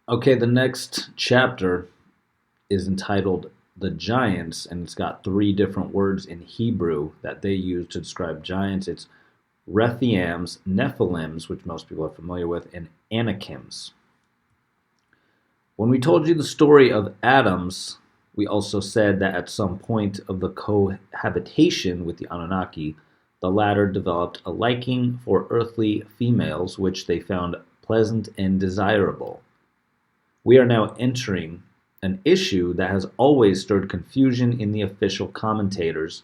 Okay, the next chapter is entitled The Giants, and it's got three different words in Hebrew that they use to describe giants. It's Rephaims, Nephilims, which most people are familiar with, and Anakims. When we told you the story of Adams, we also said that at some point of the cohabitation with the Anunnaki, the latter developed a liking for earthly females, which they found pleasant and desirable. We are now entering an issue that has always stirred confusion in the official commentators,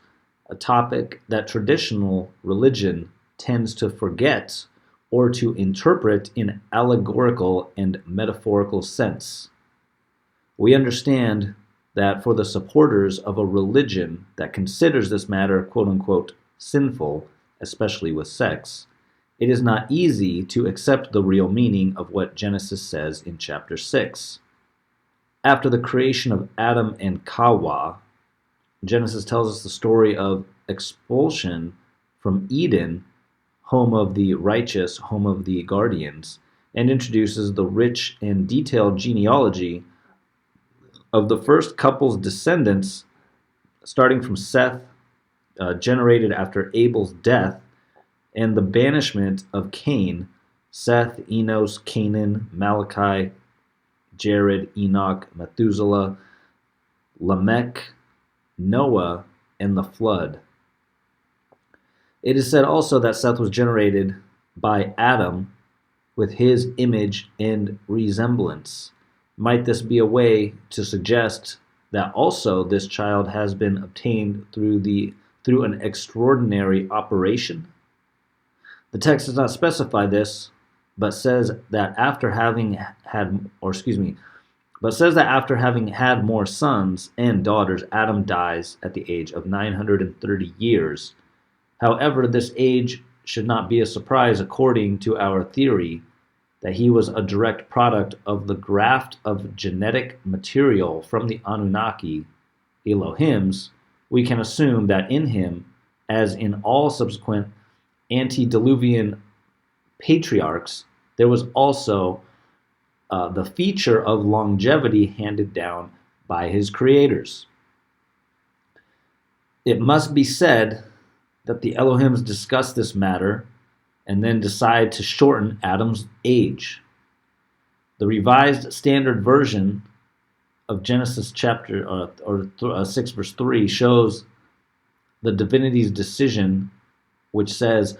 a topic that traditional religion tends to forget or to interpret in allegorical and metaphorical sense. We understand that for the supporters of a religion that considers this matter quote unquote sinful, especially with sex, it is not easy to accept the real meaning of what Genesis says in chapter 6. After the creation of Adam and Kawa, Genesis tells us the story of expulsion from Eden, home of the righteous, home of the guardians, and introduces the rich and detailed genealogy of the first couple's descendants, starting from Seth, generated after Abel's death, and the banishment of Cain, Seth, Enos, Canaan, Malachi, Jared, Enoch, Methuselah, Lamech, Noah, and the flood. It is said also that Seth was generated by Adam with his image and resemblance. Might this be a way to suggest that also this child has been obtained through an extraordinary operation? The text does not specify this, but says that after having had more sons and daughters, Adam dies at the age of 930 years. However, this age should not be a surprise according to our theory that he was a direct product of the graft of genetic material from the Anunnaki, Elohims. We can assume that in him, as in all subsequent antediluvian patriarchs, there was also the feature of longevity handed down by his creators. It must be said that the Elohims discuss this matter and then decide to shorten Adam's age. The Revised Standard Version of Genesis chapter 6 verse 3 shows the divinity's decision, which says,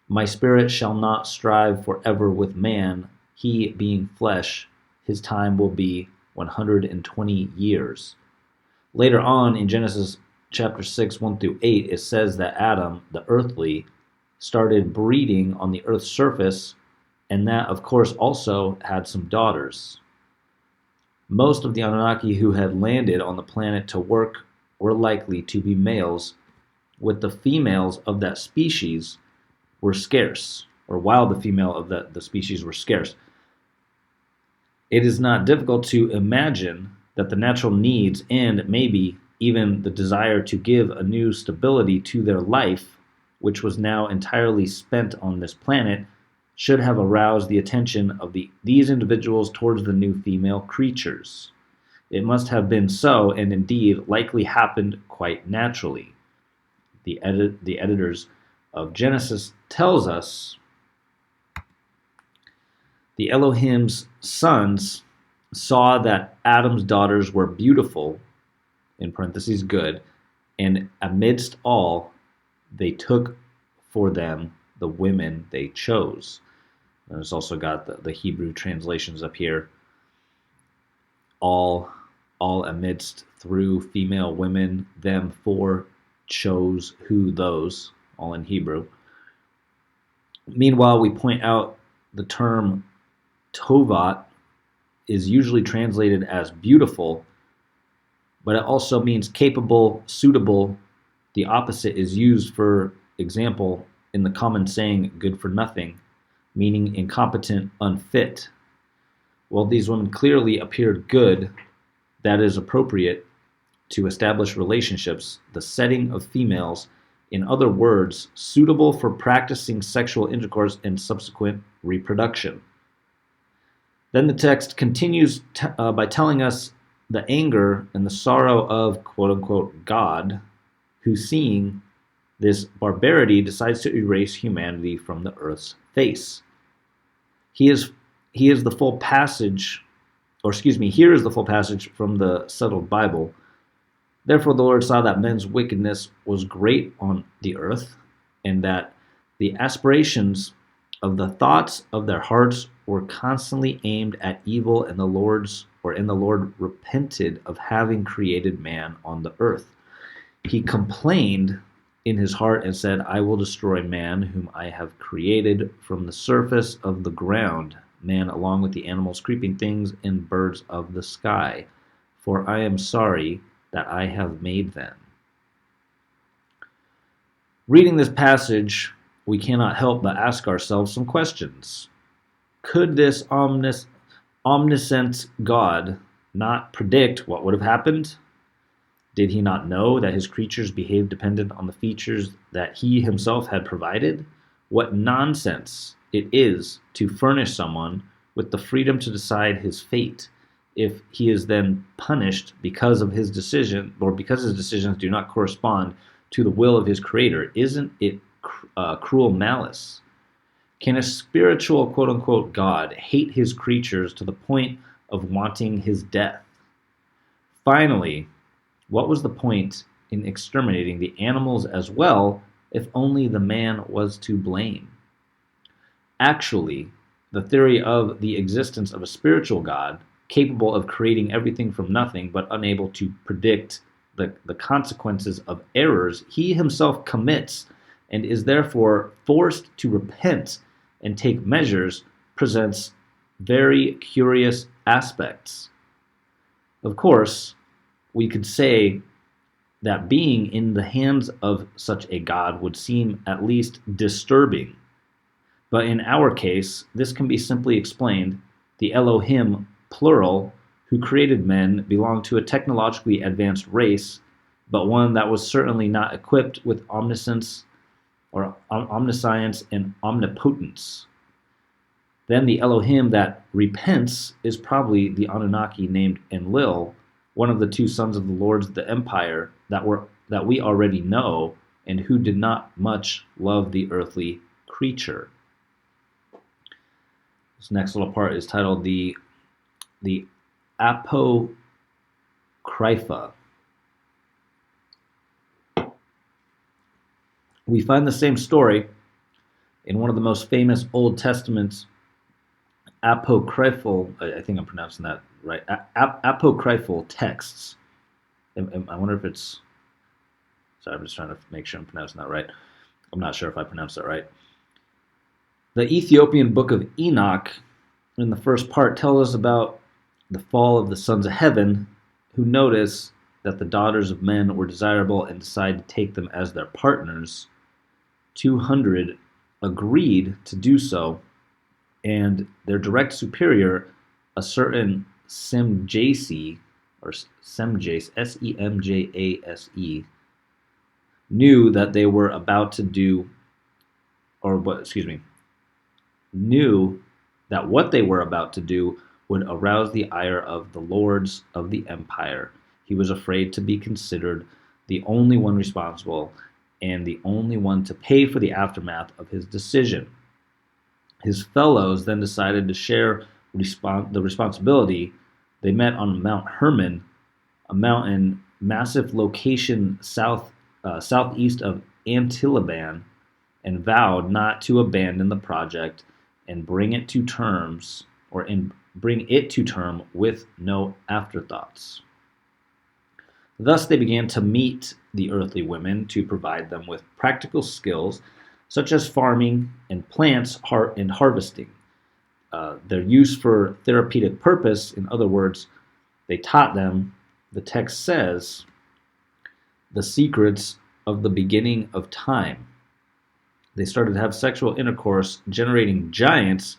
"My spirit shall not strive forever with man, he being flesh, his time will be 120 years." Later on in Genesis chapter 6, 1 through 8, it says that Adam, the earthly, started breeding on the earth's surface, and that, of course, also had some daughters. Most of the Anunnaki who had landed on the planet to work were likely to be males, with the females of that species were scarce, or while the female of the species were scarce. It is not difficult to imagine that the natural needs and maybe even the desire to give a new stability to their life, which was now entirely spent on this planet, should have aroused the attention of these individuals towards the new female creatures. It must have been so, and indeed likely happened quite naturally. The editors of Genesis tells us the Elohim's sons saw that Adam's daughters were beautiful, in parentheses good, and amidst all, they took for them the women they chose. And it's also got the Hebrew translations up here. All amidst, through, female, women, them, for, chose, who, those, all in Hebrew. Meanwhile, we point out the term tovat is usually translated as beautiful, but it also means capable, suitable. The opposite is used, for example, in the common saying good for nothing, meaning incompetent, unfit. While these women clearly appeared good, that is appropriate to establish relationships, the setting of females, in other words, suitable for practicing sexual intercourse and subsequent reproduction. Then the text continues by telling us the anger and the sorrow of quote unquote God, who, seeing this barbarity, decides to erase humanity from the earth's face. He is the full passage, or excuse me, here is the full passage from the settled Bible. Therefore the Lord saw that men's wickedness was great on the earth, and that the aspirations of the thoughts of their hearts were constantly aimed at evil, and the Lord repented of having created man on the earth. He complained in his heart and said, I will destroy man whom I have created from the surface of the ground, man along with the animals, creeping things, and birds of the sky, for I am sorry that I have made them. Reading this passage, we cannot help but ask ourselves some questions. Could this omniscient God not predict what would have happened? Did he not know that his creatures behaved dependent on the features that he himself had provided? What nonsense it is to furnish someone with the freedom to decide his fate if he is then punished because of his decision, or because his decisions do not correspond to the will of his creator. Isn't it cruel malice? Can a spiritual quote-unquote God hate his creatures to the point of wanting his death? Finally, what was the point in exterminating the animals as well if only the man was to blame? Actually, the theory of the existence of a spiritual God, capable of creating everything from nothing but unable to predict the consequences of errors he himself commits and is therefore forced to repent and take measures, presents very curious aspects. Of course, we could say that being in the hands of such a God would seem at least disturbing. But in our case, this can be simply explained. The Elohim, plural, who created men belonged to a technologically advanced race, but one that was certainly not equipped with omniscience or omniscience and omnipotence. Then the Elohim that repents is probably the Anunnaki named Enlil, one of the two sons of the lords of the empire that we already know, and who did not much love the earthly creature. This next little part is titled the Apocrypha. We find the same story in one of the most famous Old Testament's apocryphal, I think I'm pronouncing that right, apocryphal texts. I wonder if it's, sorry, I'm just trying to make sure I'm pronouncing that right. I'm not sure if I pronounced that right. The Ethiopian book of Enoch, in the first part, tells us about the fall of the sons of heaven, who notice that the daughters of men were desirable and decide to take them as their partners. 200 agreed to do so, and their direct superior, a certain Semjase, or Semjase, Semjase, knew that they were about to do, knew that what they were about to do would arouse the ire of the lords of the empire. He was afraid to be considered the only one responsible and the only one to pay for the aftermath of his decision. His fellows then decided to share the responsibility. They met on Mount Hermon, a mountain, massive location southeast of Antiloban, and vowed not to abandon the project and bring it to term with no afterthoughts. Thus they began to meet the earthly women to provide them with practical skills such as farming and plants and harvesting. Their use for therapeutic purpose, in other words, they taught them, the text says, the secrets of the beginning of time. They started to have sexual intercourse, generating giants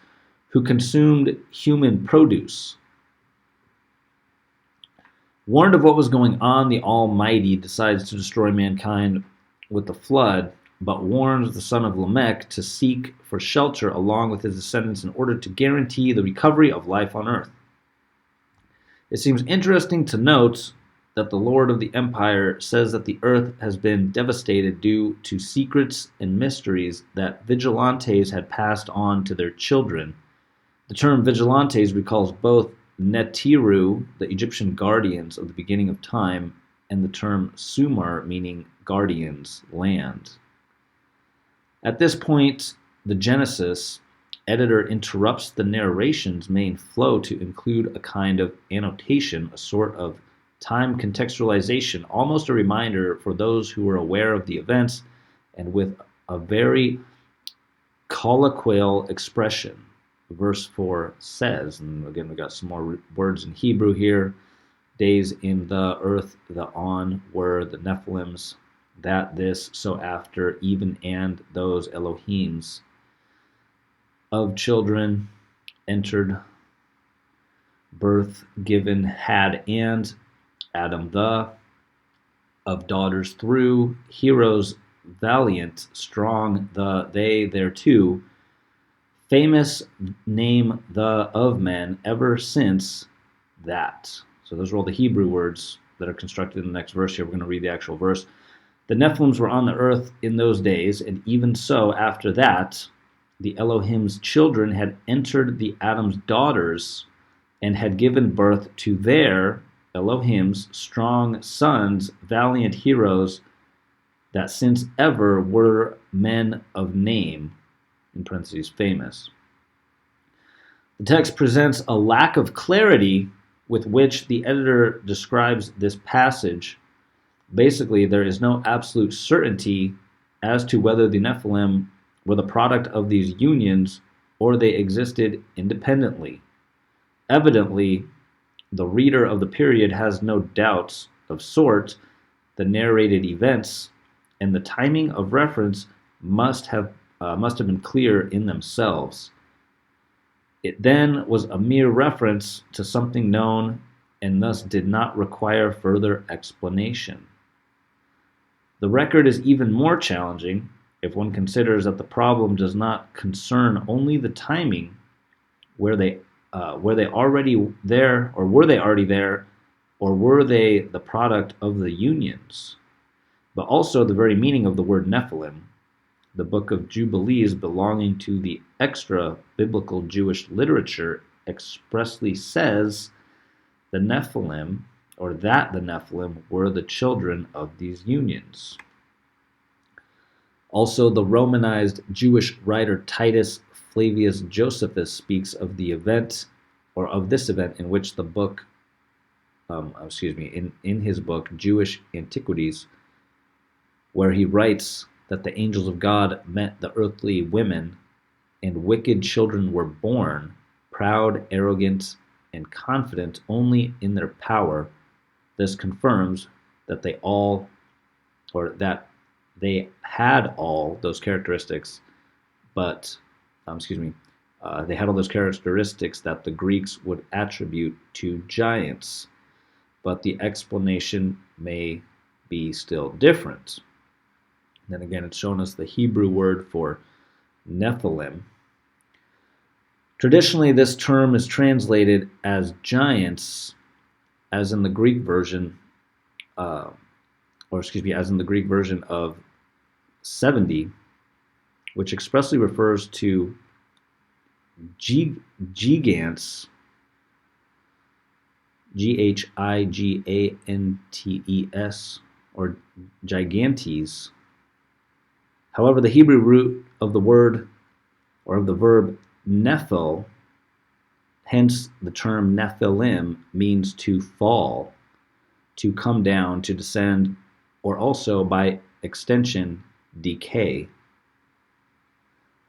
who consumed human produce. Warned of what was going on, the Almighty decides to destroy mankind with the flood, but warns the son of Lamech to seek for shelter along with his descendants in order to guarantee the recovery of life on earth. It seems interesting to note that the Lord of the Empire says that the earth has been devastated due to secrets and mysteries that vigilantes had passed on to their children. The term vigilantes recalls both Netiru, the Egyptian guardians of the beginning of time, and the term Sumar, meaning guardians, land. At this point, the Genesis editor interrupts the narration's main flow to include a kind of annotation, a sort of time contextualization, almost a reminder for those who were aware of the events, and with a very colloquial expression. Verse 4 says, and again we got some more words in Hebrew here, days in the earth, the on were the Nephilims, that, this, so after, even, and those Elohims. Of children entered, birth given, had, and, Adam the, of daughters through, heroes valiant, strong, the, they, thereto, famous name the of men, ever since that. So those are all the Hebrew words that are constructed in the next verse here. We're going to read the actual verse. The Nephilims were on the earth in those days, and even so after that, the Elohim's children had entered the Adam's daughters and had given birth to their, Elohim's, strong sons, valiant heroes, that since ever were men of name, in parentheses, famous. The text presents a lack of clarity with which the editor describes this passage. Basically, there is no absolute certainty as to whether the Nephilim were the product of these unions or they existed independently. Evidently, the reader of the period has no doubts of sort. The narrated events and the timing of reference must have been clear in themselves. It then was a mere reference to something known and thus did not require further explanation. The record is even more challenging if one considers that the problem does not concern only the timing, were they already there, or were they already there, or were they the product of the unions, but also the very meaning of the word Nephilim. The Book of Jubilees, belonging to the extra-biblical Jewish literature, expressly says the Nephilim, or that the Nephilim were the children of these unions. Also, the Romanized Jewish writer Titus Flavius Josephus speaks of the event, or of this event, in which the book, in his book Jewish Antiquities, where he writes that the angels of God met the earthly women, and wicked children were born, proud, arrogant, and confident only in their power. This confirms that they had all those characteristics, but they had all those characteristics that the Greeks would attribute to giants, but the explanation may be still different. Then again, it's shown us the Hebrew word for Nephilim. Traditionally, this term is translated as giants, as in the Greek version, as in the Greek version of 70, which expressly refers to gigantes, Gigantes, or gigantes. However, the Hebrew root of the word, or of the verb nephil, hence the term Nephilim, means to fall, to come down, to descend, or also, by extension, decay.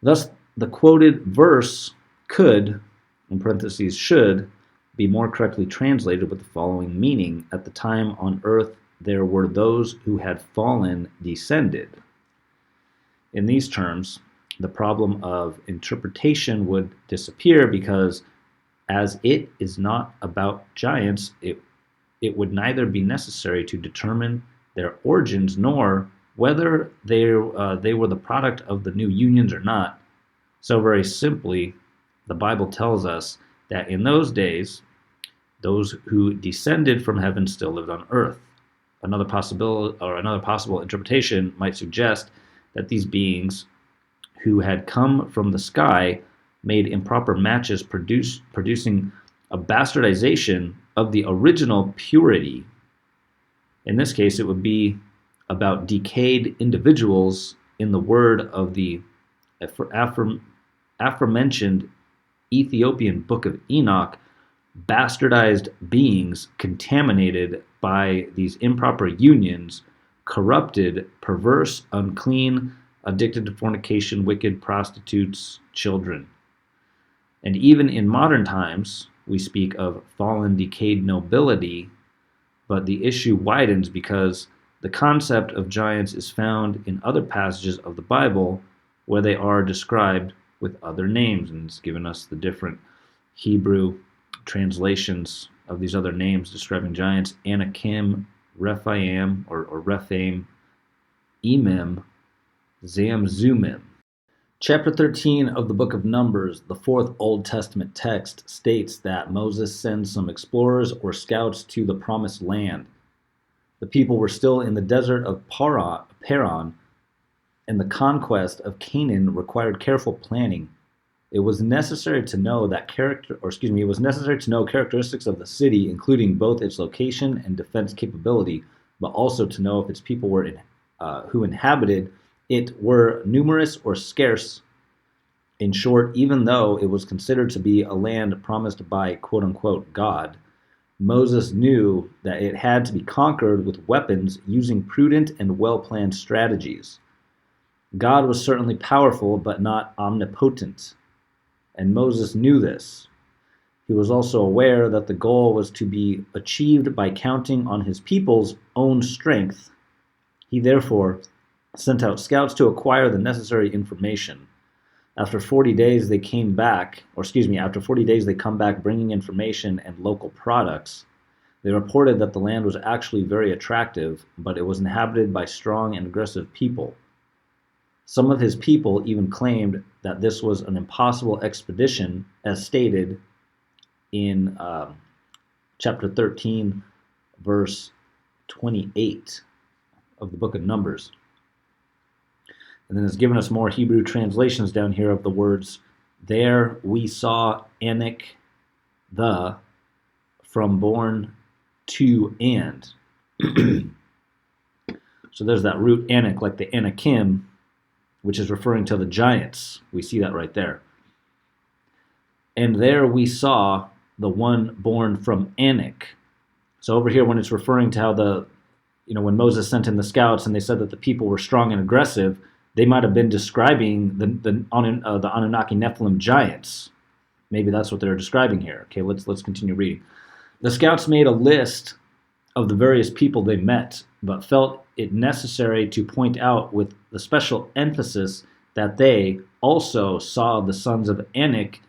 Thus, the quoted verse could, in parentheses should, be more correctly translated with the following meaning: at the time on earth there were those who had fallen descended. In these terms, the problem of interpretation would disappear, because as it is not about giants, it would neither be necessary to determine their origins nor whether they were the product of the new unions or not. So very simply, the Bible tells us that in those days, those who descended from heaven still lived on earth. Another possible interpretation might suggest that these beings who had come from the sky made improper matches, producing a bastardization of the original purity. In this case, it would be about decayed individuals in the word of the aforementioned Ethiopian Book of Enoch, bastardized beings contaminated by these improper unions, corrupted, perverse, unclean, addicted to fornication, wicked, prostitutes, children. And even in modern times, we speak of fallen, decayed nobility, but the issue widens because the concept of giants is found in other passages of the Bible where they are described with other names, and it's given us the different Hebrew translations of these other names describing giants: Anakim, Rephaim, or Rephaim, Emim, Zamzummim. Chapter 13 of the book of Numbers, the fourth Old Testament text, states that Moses sends some explorers or scouts to the promised land. The people were still in the desert of Paran, and the conquest of Canaan required careful planning. It was necessary to know characteristics of the city, including both its location and defense capability, but also to know if its people who inhabited it were numerous or scarce. In short, even though it was considered to be a land promised by quote-unquote God, Moses knew that it had to be conquered with weapons using prudent and well-planned strategies. God was certainly powerful, but not omnipotent, and Moses knew this. He was also aware that the goal was to be achieved by counting on his people's own strength. He therefore sent out scouts to acquire the necessary information. After 40 days, they come back bringing information and local products. They reported that the land was actually very attractive, but it was inhabited by strong and aggressive people. Some of his people even claimed that this was an impossible expedition, as stated in chapter 13, verse 28 of the book of Numbers. And then it's given us more Hebrew translations down here of the words, there we saw Anak, the, from born to and. So there's that root Anak, like the Anakim, which is referring to the giants. We see that right there. And there we saw the one born from Anak. So over here, when it's referring to how when Moses sent in the scouts and they said that the people were strong and aggressive, they might have been describing the Anunnaki Nephilim giants. Maybe that's what they're describing here. Okay, let's continue reading. The scouts made a list of the various people they met, but felt it necessary to point out with the special emphasis that they also saw the sons of Anak,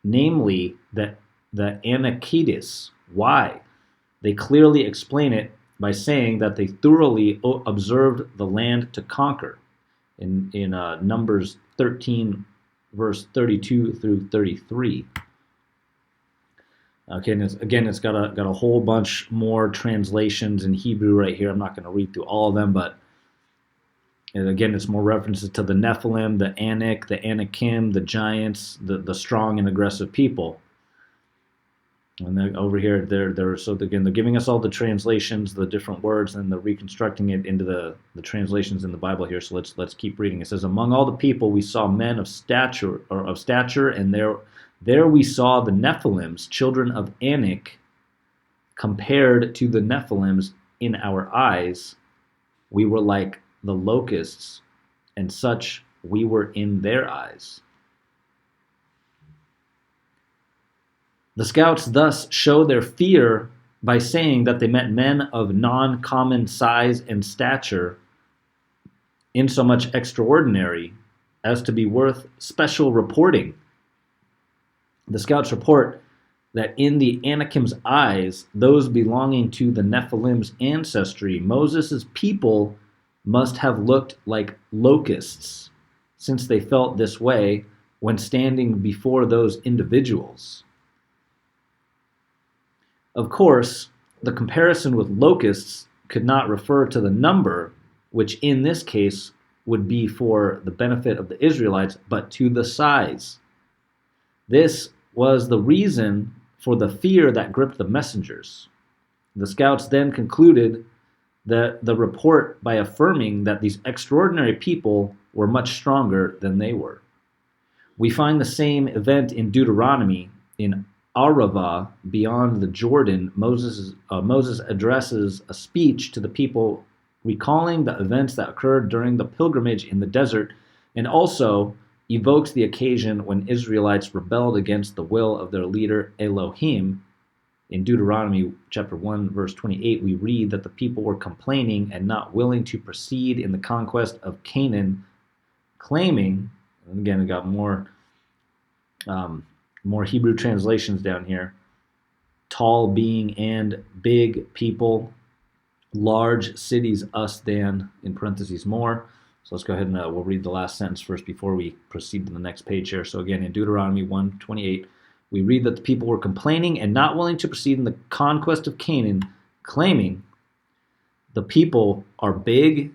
namely the Anakites. Why? They clearly explain it by saying that they thoroughly observed the land to conquer. In Numbers 13, verse 32 through 33. Okay, and it's got a whole bunch more translations in Hebrew right here. I'm not going to read through all of them, but again, it's more references to the Nephilim, the Anak, the Anakim, the giants, the strong and aggressive people. And then over here, they're giving us all the translations, the different words, and they're reconstructing it into the translations in the Bible here. So let's keep reading. It says, among all the people we saw men of stature, and there we saw the Nephilims, children of Anak, compared to the Nephilims in our eyes. We were like the locusts, and such we were in their eyes. The scouts thus show their fear by saying that they met men of non-common size and stature, insomuch extraordinary as to be worth special reporting. The scouts report that in the Anakim's eyes, those belonging to the Nephilim's ancestry, Moses' people must have looked like locusts, since they felt this way when standing before those individuals. Of course, the comparison with locusts could not refer to the number, which in this case would be for the benefit of the Israelites, but to the size. This was the reason for the fear that gripped the messengers. The scouts then concluded the report by affirming that these extraordinary people were much stronger than they were. We find the same event in Deuteronomy. In Arava, beyond the Jordan, Moses addresses a speech to the people recalling the events that occurred during the pilgrimage in the desert, and also evokes the occasion when Israelites rebelled against the will of their leader Elohim. In Deuteronomy chapter 1, verse 28, we read that the people were complaining and not willing to proceed in the conquest of Canaan, claiming, and again, we got more Hebrew translations down here, tall being and big people, large cities, us, than, in parentheses, more. So let's go ahead and we'll read the last sentence first before we proceed to the next page here. So again, in Deuteronomy 1:28, we read that the people were complaining and not willing to proceed in the conquest of Canaan, claiming the people are big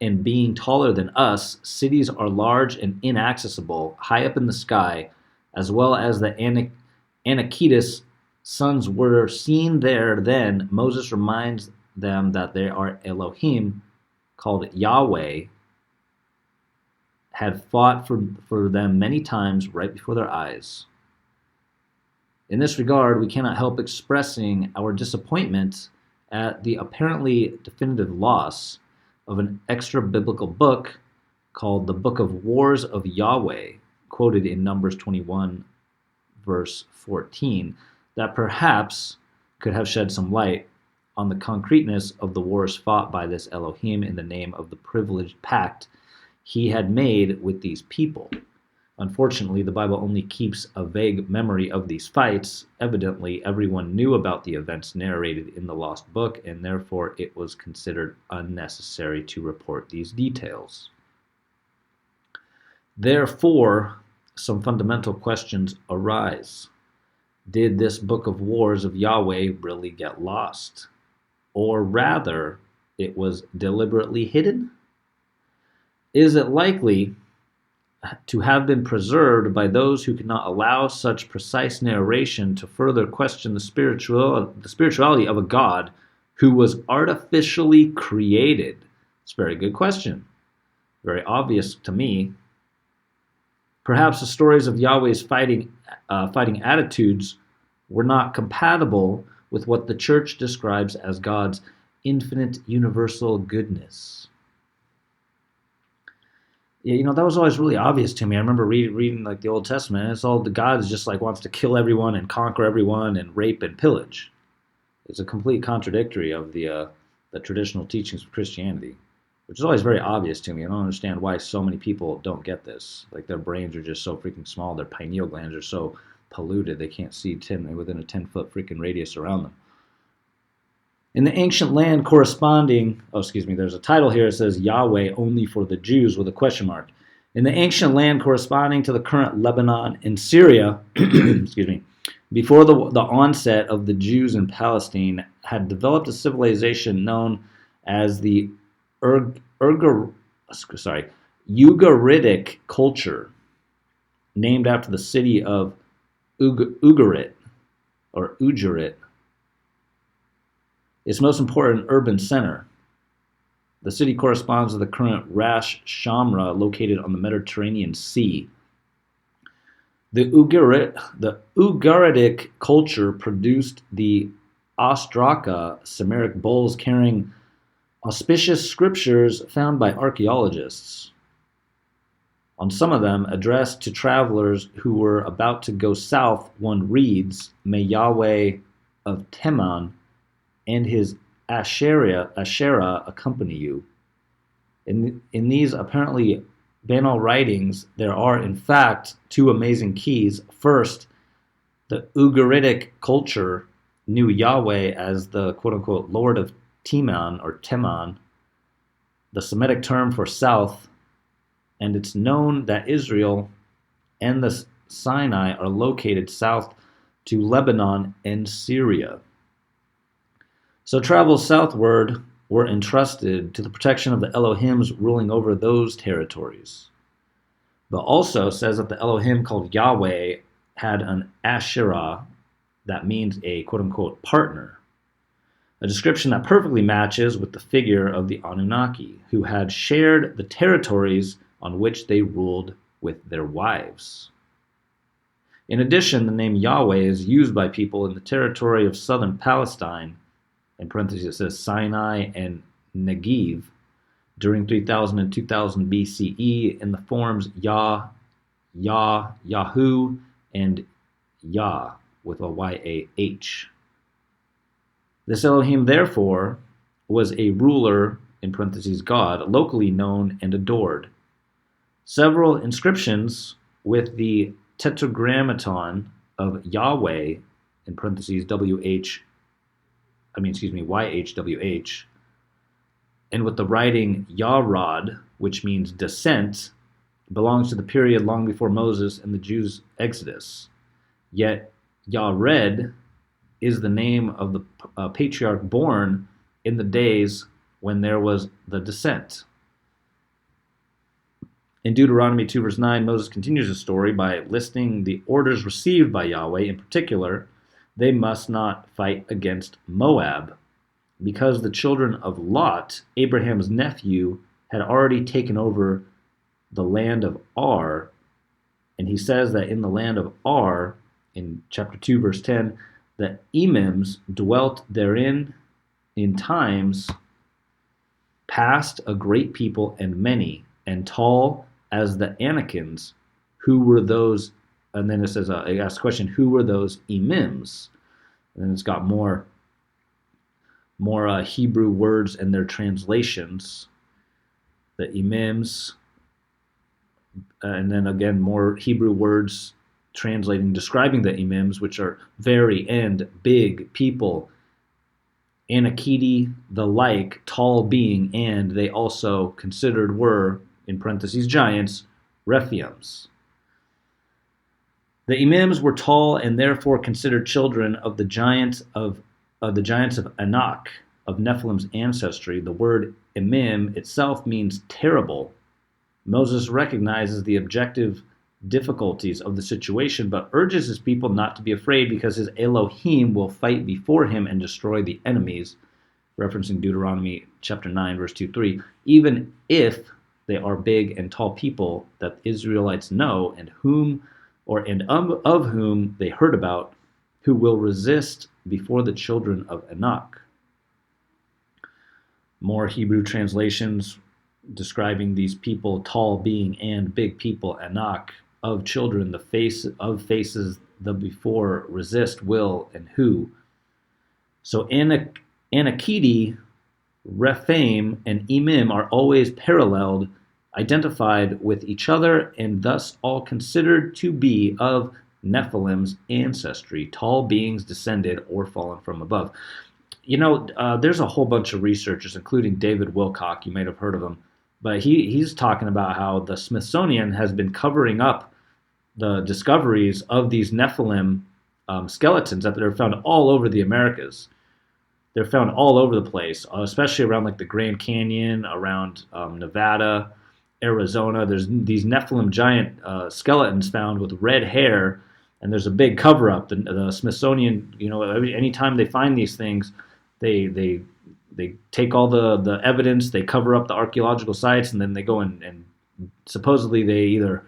and being taller than us, cities are large and inaccessible, high up in the sky, as well as the Anakitis sons were seen there. Then Moses reminds them that they are Elohim, called Yahweh, had fought for them many times right before their eyes. In this regard, we cannot help expressing our disappointment at the apparently definitive loss of an extra-biblical book called the Book of Wars of Yahweh, quoted in Numbers 21, verse 14, that perhaps could have shed some light on the concreteness of the wars fought by this Elohim in the name of the privileged pact he had made with these people. Unfortunately, the Bible only keeps a vague memory of these fights. Evidently, everyone knew about the events narrated in the lost book, and therefore it was considered unnecessary to report these details. Therefore, some fundamental questions arise. Did this book of wars of Yahweh really get lost? Or rather, it was deliberately hidden? Is it likely to have been preserved by those who could not allow such precise narration to further question the spirituality of a God who was artificially created? It's a very good question. Very obvious to me. Perhaps the stories of Yahweh's fighting attitudes were not compatible with what the church describes as God's infinite universal goodness. You know, that was always really obvious to me. I remember reading like the Old Testament, and it's all the God is just like wants to kill everyone and conquer everyone and rape and pillage. It's a complete contradictory of the traditional teachings of Christianity, which is always very obvious to me. I don't understand why so many people don't get this. Like their brains are just so freaking small, their pineal glands are so polluted they can't see within a 10-foot freaking radius around them. In the ancient land corresponding, there's a title here. It says Yahweh only for the Jews with a question mark. In the ancient land corresponding to the current Lebanon and Syria, before the onset of the Jews in Palestine, had developed a civilization known as the Ugaritic culture, named after the city of Ugarit, or Ugarit. Its most important urban center. The city corresponds to the current Ras Shamra, located on the Mediterranean Sea. The Ugaritic culture produced the Ostraka Sumeric bowls carrying auspicious scriptures found by archaeologists. On some of them, addressed to travelers who were about to go south, one reads, "May Yahweh of Teman and his Asherah accompany you." In these apparently banal writings, there are in fact two amazing keys. First, the Ugaritic culture knew Yahweh as the quote-unquote Lord of Teman or Teman, the Semitic term for south, and it's known that Israel and the Sinai are located south to Lebanon and Syria. So travels southward were entrusted to the protection of the Elohims ruling over those territories. But also says that the Elohim called Yahweh had an Asherah that means a quote-unquote partner, a description that perfectly matches with the figure of the Anunnaki, who had shared the territories on which they ruled with their wives. In addition, the name Yahweh is used by people in the territory of southern Palestine, in parentheses it says Sinai and Negev, during 3000 and 2000 BCE in the forms Yah, Yah, Yahu, and Yah with a Y-A-H. This Elohim, therefore, was a ruler, in parentheses God, locally known and adored. Several inscriptions with the tetragrammaton of Yahweh, in parentheses YHWH, and with the writing Yarad, which means descent, belongs to the period long before Moses and the Jews' exodus. Yet Yared is the name of the patriarch born in the days when there was the descent. In Deuteronomy 2 verse 9, Moses continues the story by listing the orders received by Yahweh. In particular, they must not fight against Moab, because the children of Lot, Abraham's nephew, had already taken over the land of Ar. And he says that in the land of Ar, in chapter 2 verse 10, the Emims dwelt therein in times past, a great people and many, and tall as the Anakims. Who were those? And then it says, it asks the question, who were those Emims? And then it's got more Hebrew words and their translations. The Emims, and then again more Hebrew words describing the Emims, which are very and big people. Anakiti, the like, tall being, and they also considered were, in parentheses, giants, Rephaims. The Emims were tall and therefore considered children of the giants of Anak, of Nephilim's ancestry. The word Emim itself means terrible. Moses recognizes the objective difficulties of the situation, but urges his people not to be afraid because his Elohim will fight before him and destroy the enemies, referencing Deuteronomy chapter 9, verse 2-3, even if they are big and tall people that Israelites know and of whom they heard about, who will resist before the children of Anak. More Hebrew translations describing these people, tall being and big people, Anak, of children, the face of faces, the before, resist, will, and who. So Anakiti, Rephaim, and Emim are always paralleled, identified with each other, and thus all considered to be of Nephilim's ancestry, tall beings descended or fallen from above. There's a whole bunch of researchers, including David Wilcock, you might have heard of him, but he's talking about how the Smithsonian has been covering up the discoveries of these Nephilim skeletons that are found all over the Americas. They're found all over the place, especially around like the Grand Canyon, around Nevada, Arizona. There's these Nephilim giant skeletons found with red hair, and there's a big cover-up. The Smithsonian, anytime they find these things, they take all the evidence, they cover up the archaeological sites, and then they go and supposedly they either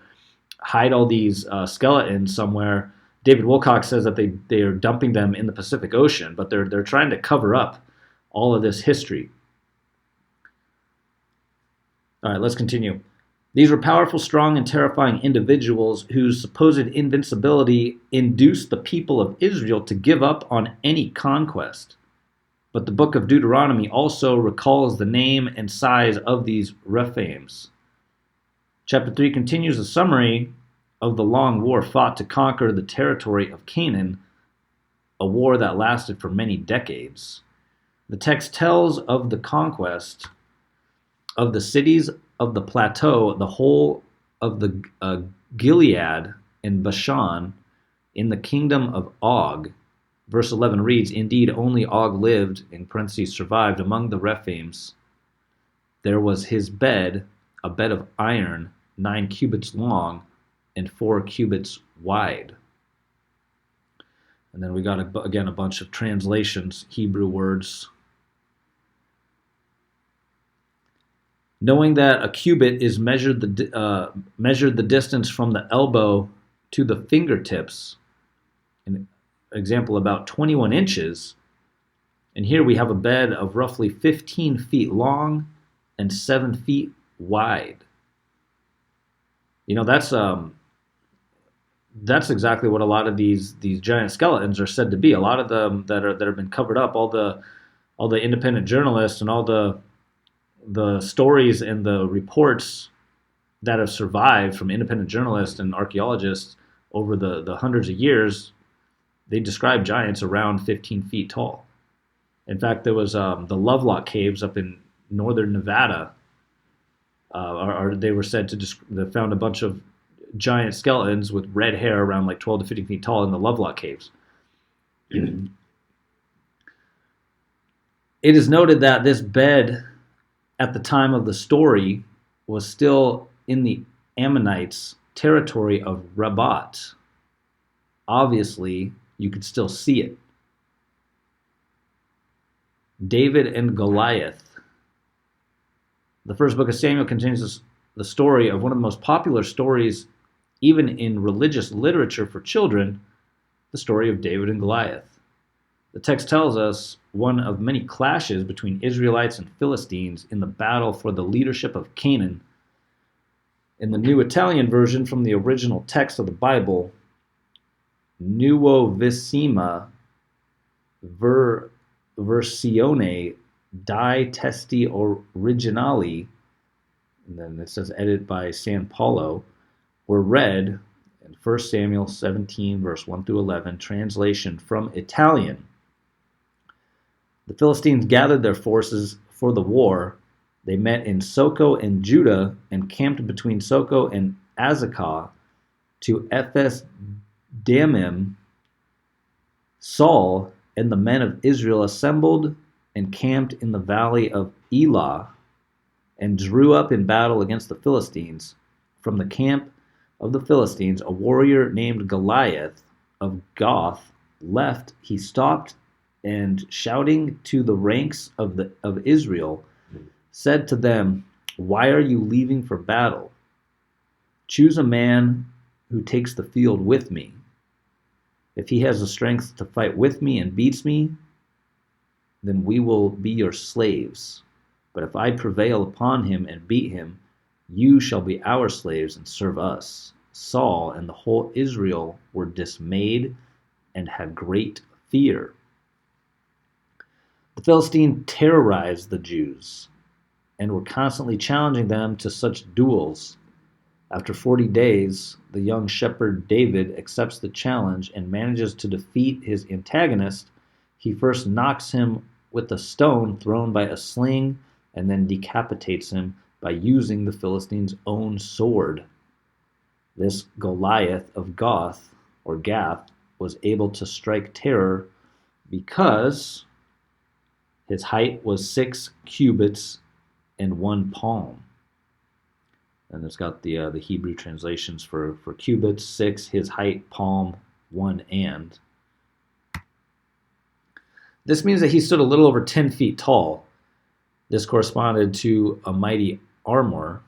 hide all these skeletons somewhere. David Wilcock says that they are dumping them in the Pacific Ocean, but they're trying to cover up all of this history. All right, let's continue. These were powerful, strong, and terrifying individuals whose supposed invincibility induced the people of Israel to give up on any conquest. But the book of Deuteronomy also recalls the name and size of these Rephaims. Chapter 3 continues a summary of the long war fought to conquer the territory of Canaan, a war that lasted for many decades. The text tells of the conquest Of the cities of the plateau, the whole of the Gilead and Bashan in the kingdom of Og. Verse 11 reads, Indeed, only Og lived, in parentheses, survived among the Rephaims. There was his bed, a bed of iron, 9 cubits long and 4 cubits wide. And then we got, again, a bunch of translations, Hebrew words. Knowing that a cubit is measured the distance from the elbow to the fingertips, an example about 21 inches, and here we have a bed of roughly 15 feet long and 7 feet wide. You know, that's exactly what a lot of these giant skeletons are said to be. A lot of them that have been covered up, all the independent journalists and all the stories and the reports that have survived from independent journalists and archaeologists over the hundreds of years, they describe giants around 15 feet tall. In fact, there was the Lovelock Caves up in northern Nevada. They were said to they found a bunch of giant skeletons with red hair around like 12 to 15 feet tall in the Lovelock Caves. It is noted that this bed at the time of the story was still in the Ammonites' territory of Rabat. Obviously, you could still see it. David and Goliath. The first book of Samuel contains the story of one of the most popular stories, even in religious literature for children, the story of David and Goliath. The text tells us one of many clashes between Israelites and Philistines in the battle for the leadership of Canaan. In the New Italian version from the original text of the Bible, Nuovissima Versione di Testi Originali, and then it says edit by San Paulo, were read in 1 Samuel 17, verse 1 through 11, translation from Italian. The Philistines gathered their forces for the war. They met in Soko and Judah and camped between Soko and Azekah to Ephes Dammim. Saul and the men of Israel assembled and camped in the valley of Elah and drew up in battle against the Philistines. From the camp of the Philistines, a warrior named Goliath of Gath left. He stopped and, shouting to the ranks of Israel, said to them, "Why are you leaving for battle? Choose a man who takes the field with me. If he has the strength to fight with me and beats me, then we will be your slaves. But if I prevail upon him and beat him, you shall be our slaves and serve us." Saul and the whole Israel were dismayed and had great fear. The Philistines terrorized the Jews and were constantly challenging them to such duels. After 40 days, the young shepherd David accepts the challenge and manages to defeat his antagonist. He first knocks him with a stone thrown by a sling and then decapitates him by using the Philistines' own sword. This Goliath of Gath was able to strike terror because his height was 6 cubits and 1 palm. And it's got the Hebrew translations for cubits, 6, his height, palm, 1 and. This means that he stood a little over 10 feet tall. This corresponded to a mighty armor.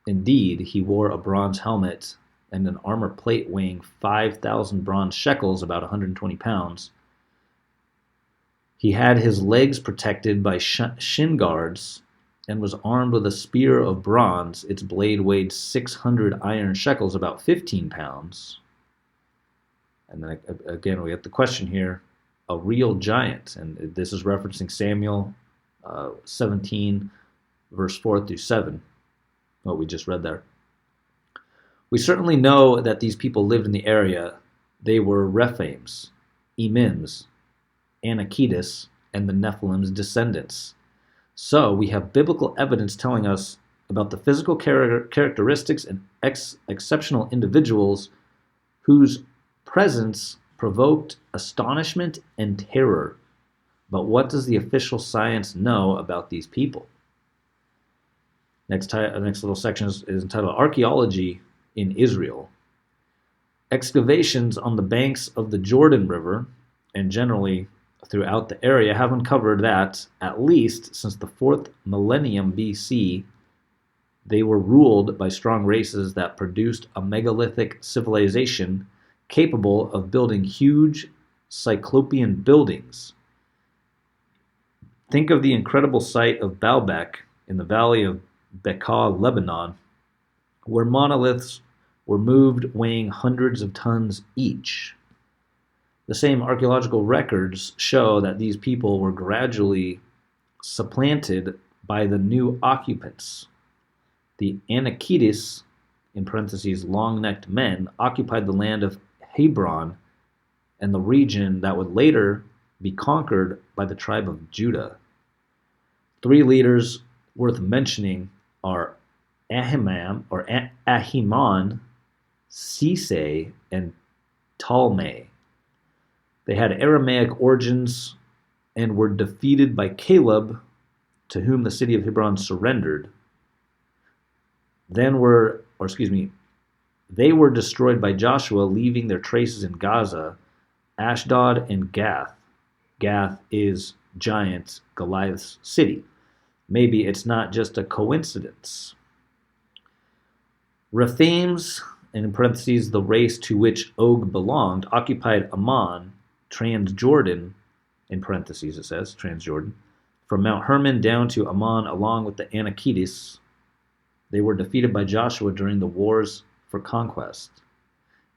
Indeed, he wore a bronze helmet and an armor plate weighing 5,000 bronze shekels, about 120 pounds. He had his legs protected by shin guards and was armed with a spear of bronze. Its blade weighed 600 iron shekels, about 15 pounds. And then again, we have the question here, a real giant. And this is referencing Samuel 17, verse 4 through 7, what we just read there. We certainly know that these people lived in the area. They were Rephaims, Emims, Anakitis, and the Nephilim's descendants. So we have biblical evidence telling us about the physical characteristics and exceptional individuals whose presence provoked astonishment and terror. But what does the official science know about these people? Next little section is entitled Archaeology in Israel. Excavations on the banks of the Jordan River, and generally throughout the area, have uncovered that, at least since the 4th millennium BC, they were ruled by strong races that produced a megalithic civilization capable of building huge cyclopean buildings. Think of the incredible site of Baalbek in the valley of Bekaa, Lebanon, where monoliths were moved weighing hundreds of tons each. The same archaeological records show that these people were gradually supplanted by the new occupants. The Anakites, in parentheses, long-necked men, occupied the land of Hebron and the region that would later be conquered by the tribe of Judah. 3 leaders worth mentioning are Ahiman, Sisei, and Talmai. They had Aramaic origins and were defeated by Caleb, to whom the city of Hebron surrendered. They were destroyed by Joshua, leaving their traces in Gaza, Ashdod, and Gath. Gath is giant Goliath's city. Maybe it's not just a coincidence. Rephaims, and in parentheses, the race to which Og belonged, occupied Ammon, Transjordan, in parentheses it says, Transjordan, from Mount Hermon down to Ammon along with the Anakites. They were defeated by Joshua during the wars for conquest.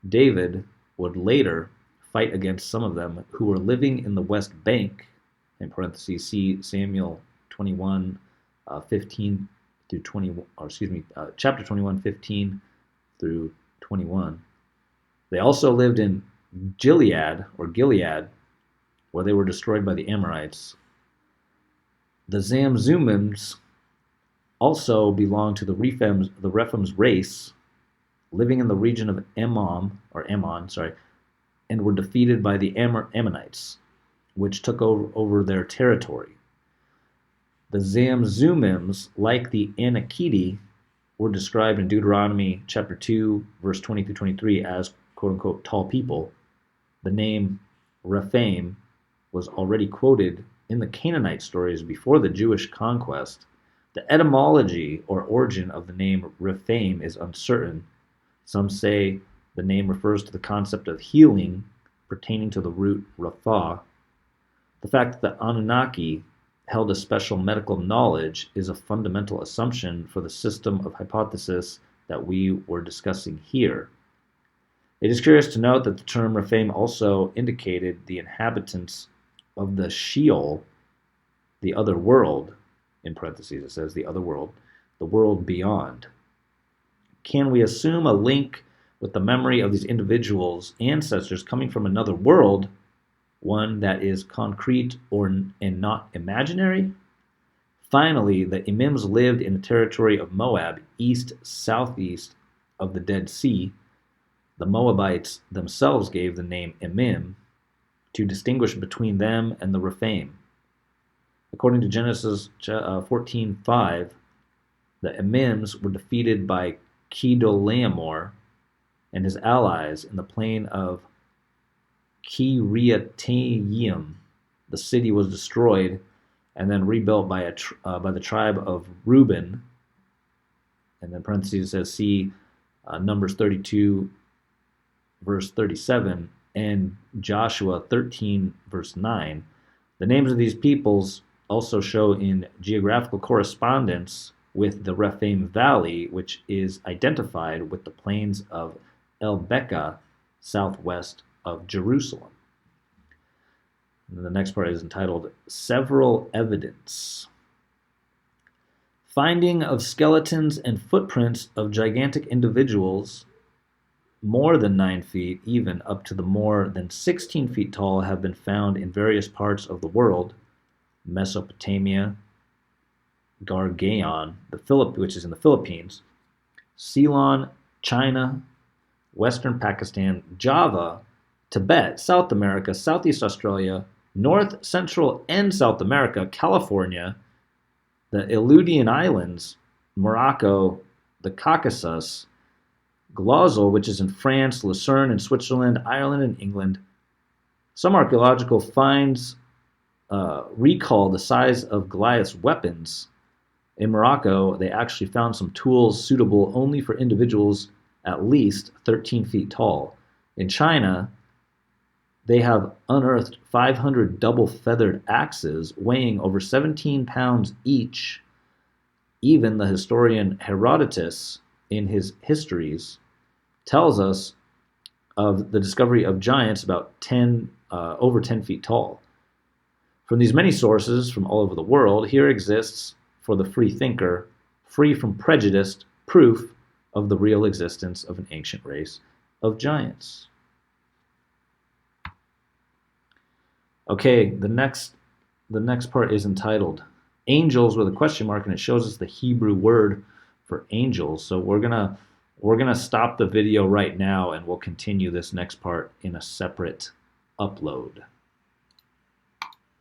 David would later fight against some of them who were living in the West Bank, in parentheses, see Samuel 21, 15 through 20, chapter 21, 15 through 21. They also lived in Gilead, where they were destroyed by the Amorites. The Zamzumims also belonged to the Rephaims race, living in the region of Ammon, and were defeated by the Ammonites, which took over their territory. The Zamzumims, like the Anakiti, were described in Deuteronomy chapter 2, verse 20 through 23 as quote-unquote tall people. The name Rephaim was already quoted in the Canaanite stories before the Jewish conquest. The etymology or origin of the name Rephaim is uncertain. Some say the name refers to the concept of healing pertaining to the root Rapha. The fact that the Anunnaki held a special medical knowledge is a fundamental assumption for the system of hypothesis that we were discussing here. It is curious to note that the term Rephaim also indicated the inhabitants of the Sheol, the other world, in parentheses it says the other world, the world beyond. Can we assume a link with the memory of these individuals' ancestors coming from another world, one that is concrete and not imaginary? Finally, the Emims lived in the territory of Moab, southeast of the Dead Sea. The Moabites themselves gave the name Emim to distinguish between them and the Rephaim. According to Genesis 14:5, the Emims were defeated by Chedorlaomer and his allies in the plain of Kiriataim. The city was destroyed and then rebuilt by the tribe of Reuben. And then parentheses says, see Numbers 32, verse 37, and Joshua 13, verse 9. The names of these peoples also show in geographical correspondence with the Rephaim Valley, which is identified with the plains of El Bekaa, southwest of Jerusalem. And the next part is entitled Several Evidence. Finding of skeletons and footprints of gigantic individuals more than 9 feet, even up to the more than 16 feet tall, have been found in various parts of the world: Mesopotamia, Gargaon, which is in the Philippines, Ceylon, China, Western Pakistan, Java, Tibet, South America, Southeast Australia, North, Central, and South America, California, the Aleutian Islands, Morocco, the Caucasus, Glozal, which is in France, Lucerne in Switzerland, Ireland, and England. Some archaeological finds recall the size of Goliath's weapons. In Morocco, they actually found some tools suitable only for individuals at least 13 feet tall. In China, they have unearthed 500 double-feathered axes weighing over 17 pounds each. Even the historian Herodotus, in his histories, tells us of the discovery of giants about over 10 feet tall. From these many sources from all over the world, here exists, for the free thinker, free from prejudice, proof of the real existence of an ancient race of giants. Okay, the next part is entitled Angels with a question mark, and it shows us the Hebrew word for angels. So we're gonna stop the video right now, and we'll continue this next part in a separate upload.